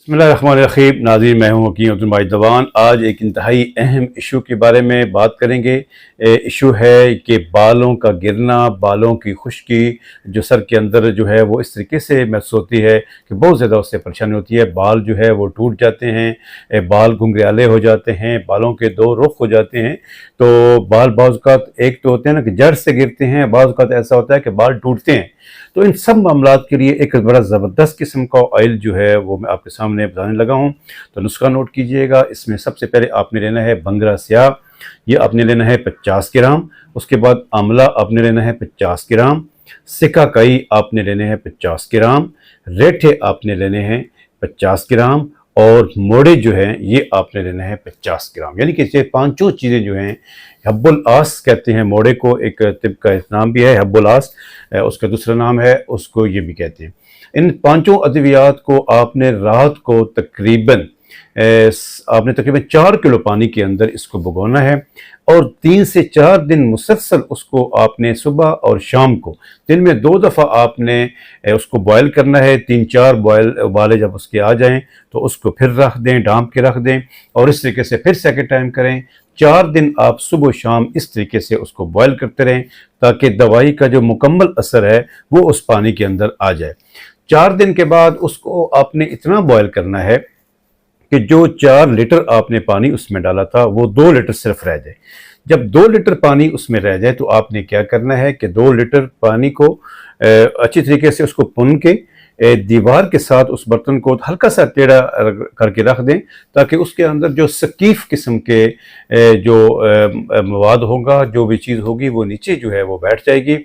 बिस्मिल्लाहिर्रहमानिर्रहीम। नाज़रीन, मैं हूँ हकीम अब्दुल माजिद दवान। आज एक इंतहाई अहम इशू के बारे में बात करेंगे। इशू है कि बालों का गिरना, बालों की खुश्की जो सर के अंदर जो है वो इस तरीके से महसूस होती है कि बहुत ज़्यादा उससे परेशानी होती है। बाल जो है वो टूट जाते हैं, बाल घुंघराले हो जाते हैं, बालों के दो रुख हो जाते हैं। तो बाल बाज़ औक़ात एक तो होते हैं ना कि जड़ से गिरते हैं, बाज़ औक़ात ऐसा होता है कि बाल टूटते हैं। तो इन सब मामलात के लिए एक बड़ा ज़बरदस्त किस्म का ऑयल जो है वो मैं आपके सामने बताने लगा हूँ। तो नुस्खा नोट कीजिएगा। इसमें सबसे पहले आपने लेना है बंगरा स्याह, ये आपने लेना है 50 ग्राम। उसके बाद आंवला आपने लेना है 50 ग्राम। सिकाकाई आपने लेने हैं 50 ग्राम। रेठे आपने लेने हैं 50 ग्राम। और मोड़े जो हैं ये आपने लेना है 50 ग्राम। यानी कि ये पांचों चीज़ें जो हैं, हब्बुल आस कहते हैं मोड़े को, एक तिब का नाम भी है हब्बुल आस, उसका दूसरा नाम है, उसको ये भी कहते हैं। इन पांचों अद्वियात को आपने रात को तकरीबन 4 किलो पानी के अंदर इसको भिगोना है और 3 से 4 दिन मुसलसल उसको आपने सुबह और शाम को दिन में 2 दफ़ा आपने उसको बॉयल करना है। 3-4 बॉयल उबाले जब उसके आ जाएं तो उसको फिर रख दें, ढाँप के रख दें और इस तरीके से फिर सेकंड टाइम करें। 4 दिन आप सुबह शाम इस तरीके से उसको बॉयल करते रहें ताकि दवाई का जो मुकम्मल असर है वो उस पानी के अंदर आ जाए। 4 दिन के बाद उसको आपने इतना बॉयल करना है कि जो 4 लीटर आपने पानी उसमें डाला था वो 2 लीटर सिर्फ रह जाए। जब 2 लीटर पानी उसमें रह जाए तो आपने क्या करना है कि 2 लीटर पानी को अच्छी तरीके से उसको पुन के दीवार के साथ उस बर्तन को हल्का सा टेढ़ा करके रख दें ताकि उसके अंदर जो सकीफ किस्म के जो मवाद होगा, जो भी चीज़ होगी वो नीचे जो है वो बैठ जाएगी।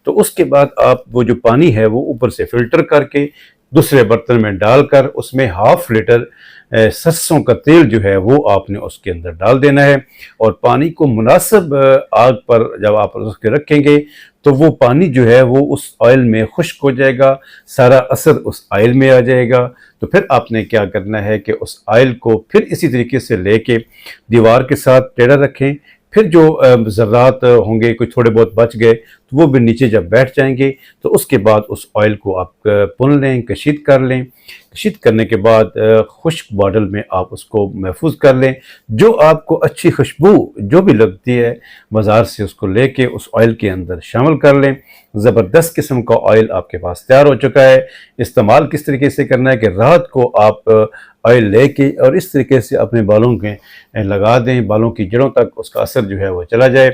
तो उसके बाद आप वो जो पानी है वो ऊपर से फ़िल्टर करके दूसरे बर्तन में डालकर उसमें ½ लीटर सरसों का तेल जो है वो आपने उसके अंदर डाल देना है और पानी को मुनासिब आग पर जब आप उसके रखेंगे तो वो पानी जो है वो उस ऑयल में खुश्क हो जाएगा, सारा असर उस ऑयल में आ जाएगा। तो फिर आपने क्या करना है कि उस ऑयल को फिर इसी तरीके से लेके दीवार के साथ टेढ़ा रखें। फिर जो ज़र्रात होंगे, कुछ थोड़े बहुत बच गए तो वो भी नीचे जब बैठ जाएंगे तो उसके बाद उस ऑयल को आप पुन लें, कशीद कर लें। कशीद करने के बाद खुश्क बॉटल में आप उसको महफूज कर लें। जो आपको अच्छी खुशबू जो भी लगती है बाज़ार से उसको लेके उस ऑयल के अंदर शामिल कर लें। ज़बरदस्त किस्म का ऑयल आपके पास तैयार हो चुका है। इस्तेमाल किस तरीके से करना है कि रात को आप ऑयल लेके और इस तरीके से अपने बालों के लगा दें, बालों की जड़ों तक उसका असर जो है वो चला जाए।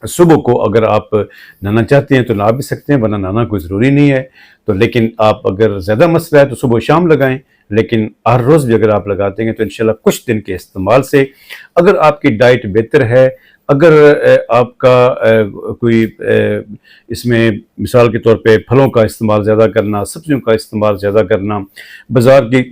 सुबह को अगर आप नहाना चाहते हैं तो नहा भी सकते हैं, वरना नहाना कोई ज़रूरी नहीं है। तो लेकिन आप अगर ज़्यादा मसला है तो सुबह शाम लगाएं, लेकिन हर रोज़ भी अगर आप लगाते हैं तो इंशाल्लाह कुछ दिन के इस्तेमाल से अगर आपकी डाइट बेहतर है, अगर आपका कोई इसमें मिसाल के तौर पे फलों का इस्तेमाल ज़्यादा करना, सब्जियों का इस्तेमाल ज़्यादा करना, बाज़ार की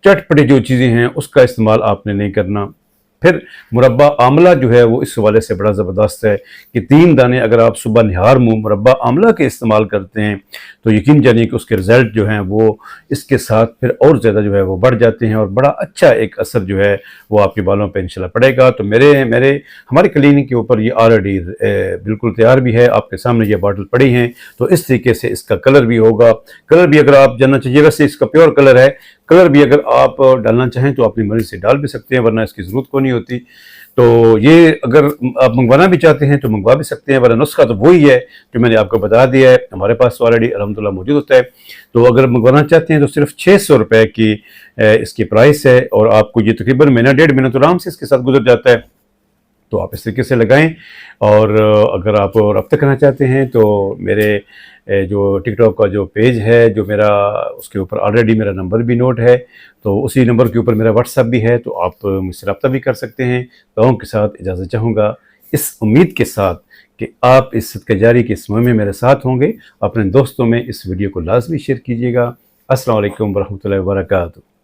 चटपटी जो चीज़ें हैं उसका इस्तेमाल आपने नहीं करना। फिर मुरब्बा आंवला जो है वो इस हवाले से बड़ा ज़बरदस्त है कि 3 दाने अगर आप सुबह निहार मुँह मुरब्बा आंवला के इस्तेमाल करते हैं तो यकीन जानिए कि उसके रिज़ल्ट जो हैं वो इसके साथ फिर और ज़्यादा जो है वो बढ़ जाते हैं और बड़ा अच्छा एक असर जो है वो आपके बालों पे इंशाल्लाह पड़ेगा। तो हमारे क्लिनिक के ऊपर ये ऑलरेडी बिल्कुल तैयार भी है, आपके सामने ये बॉटल पड़ी हैं। तो इस तरीके से इसका कलर भी होगा। कलर भी अगर आप जानना चाहिए, वैसे इसका प्योर कलर है, कलर भी अगर आप डालना चाहें तो अपनी मर्ज़ी से डाल भी सकते हैं, वरना इसकी ज़रूरत को नहीं होती। तो ये अगर आप मंगवाना भी चाहते हैं तो मंगवा भी सकते हैं, वरना नुस्खा तो वही है जो मैंने आपको बता दिया है, हमारे पास ऑलरेडी अल्हम्दुलिल्लाह मौजूद होता है। तो अगर मंगवाना चाहते हैं तो सिर्फ 600 रुपये की इसकी प्राइस है और आपको ये तकरीबन महीना 1.5 महीना तो आराम से इसके साथ गुजर जाता है। तो आप इस तरीके से लगाएं। और अगर आप रब्ता करना चाहते हैं तो मेरे जो टिकटॉक का जो पेज है जो मेरा, उसके ऊपर ऑलरेडी मेरा नंबर भी नोट है, तो उसी नंबर के ऊपर मेरा व्हाट्सएप भी है, तो आप मुझसे रब्ता भी कर सकते हैं। दुआओं के साथ इजाज़त चाहूँगा, इस उम्मीद के साथ कि आप इस सदका जारी के इस मुहिम में मेरे साथ होंगे। अपने दोस्तों में इस वीडियो को लाजमी शेयर कीजिएगा। अस्सलाम वालेकुम वरहमतुल्लाहि वबरकातुहू।